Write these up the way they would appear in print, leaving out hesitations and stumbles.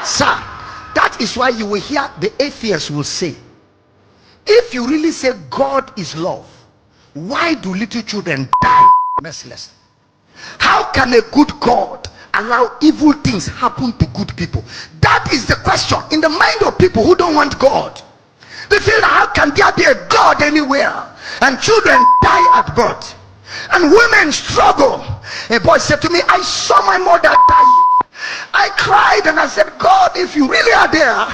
Sir, that is why you will hear the atheists will say, if you really say God is love, why do little children die mercilessly? How can a good God allow evil things happen to good people? That is the question in the mind of people who don't want God. They feel that how can there be a God anywhere? And children die at birth. And women struggle. A boy said to me, I saw my mother die. I cried and I said, God, if you really are there,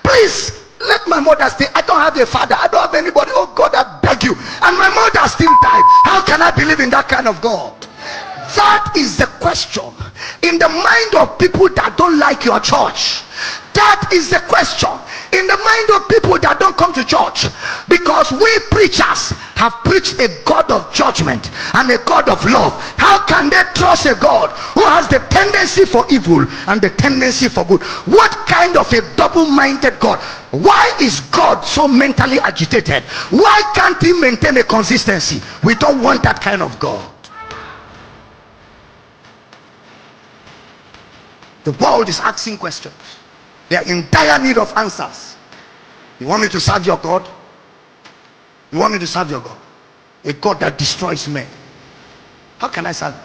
please let my mother stay. I don't have a father. I don't have anybody. Oh God, I beg you. And my mother still died. How can I believe in that kind of God? That is the question in the mind of people that don't like your church. That is the question in the mind of people that don't come to church, because we preachers have preached a God of judgment and a God of love. How can they trust a God who has the tendency for evil and the tendency for good? What kind of a double-minded God? Why is God so mentally agitated? Why can't he maintain a consistency? We don't want that kind of God. The world is asking questions. They are in dire need of answers. You want me to serve your God? You want me to serve your God? A God that destroys men. How can I serve?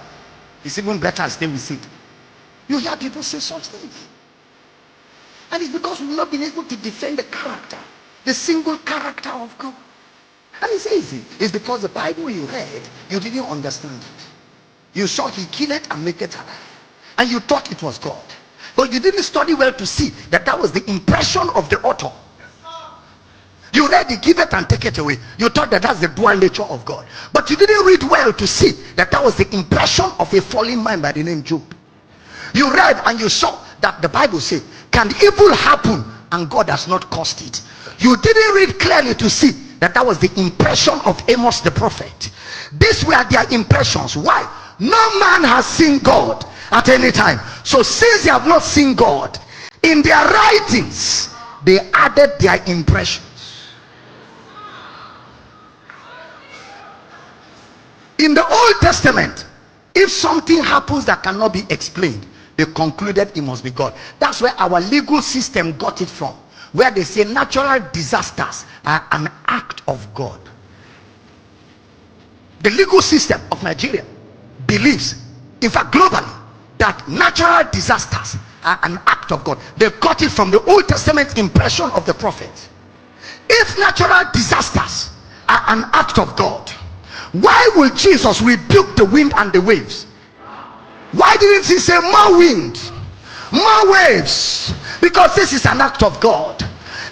It's even better as they will see it. You hear people say such things. And it's because we've not been able to defend the character, the single character of God. And it's easy. It's because the Bible you read, you didn't understand it. You saw he killed it and make it alive. And you thought it was God. But you didn't study well to see that that was the impression of the author. You read it, give it and take it away. You thought that that's the dual nature of God. But you didn't read well to see that that was the impression of a fallen man by the name Job. You read and you saw that the Bible said, can evil happen and God has not caused it? You didn't read clearly to see that that was the impression of Amos the prophet. These were their impressions. Why? No man has seen God at any time. So since they have not seen God, in their writings they added their impressions. In the Old Testament, if something happens that cannot be explained, they concluded it must be God. That's where our legal system got it from, where they say natural disasters are an act of God. The legal system of Nigeria believes, in fact globally, that natural disasters are an act of God. They got it from the Old Testament impression of the prophet. If natural disasters are an act of God, why will Jesus rebuke the wind and the waves? Why didn't he say more wind, more waves? Because this is an act of God.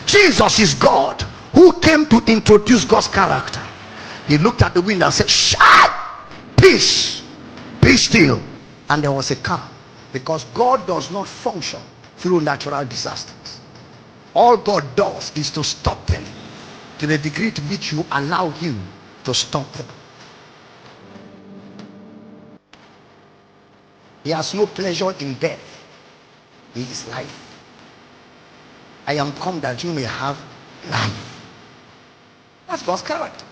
Jesus is God who came to introduce God's character. He looked at the wind and said, shut, peace, be still. And there was a calm, because God does not function through natural disasters. All God does is to stop them to the degree to which you allow him to stop them. He has no pleasure in death. He is life. I am come that you may have life. That's God's character.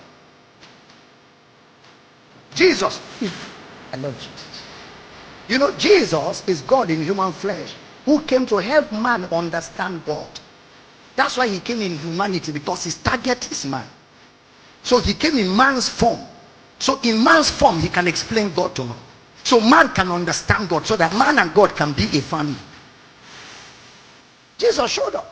Jesus, I love Jesus. You know, Jesus is God in human flesh, who came to help man understand God. That's why he came in humanity, because his target is man. So he came in man's form. So in man's form, he can explain God to man. So man can understand God, so that man and God can be a family. Jesus showed up.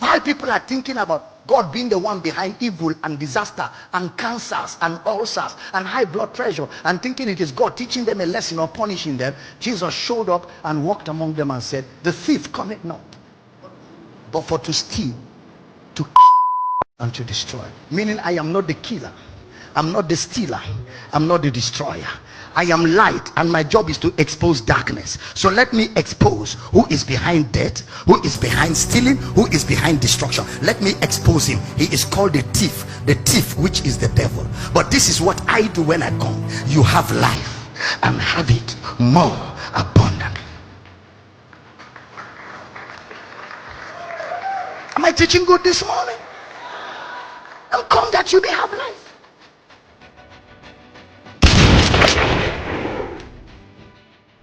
While people are thinking about God being the one behind evil and disaster and cancers and ulcers and high blood pressure, and thinking it is God teaching them a lesson or punishing them, Jesus showed up and walked among them and said, the thief cometh not but for to steal, to kill, and to destroy. Meaning, I am not the killer, I'm not the stealer, I'm not the destroyer. I am light, and my job is to expose darkness. So let me expose who is behind death, who is behind stealing, who is behind destruction. Let me expose him. He is called the thief which is the devil. But this is what I do when I come. You have life and have it more abundantly. Am I teaching good this morning? I'm come that you may have life.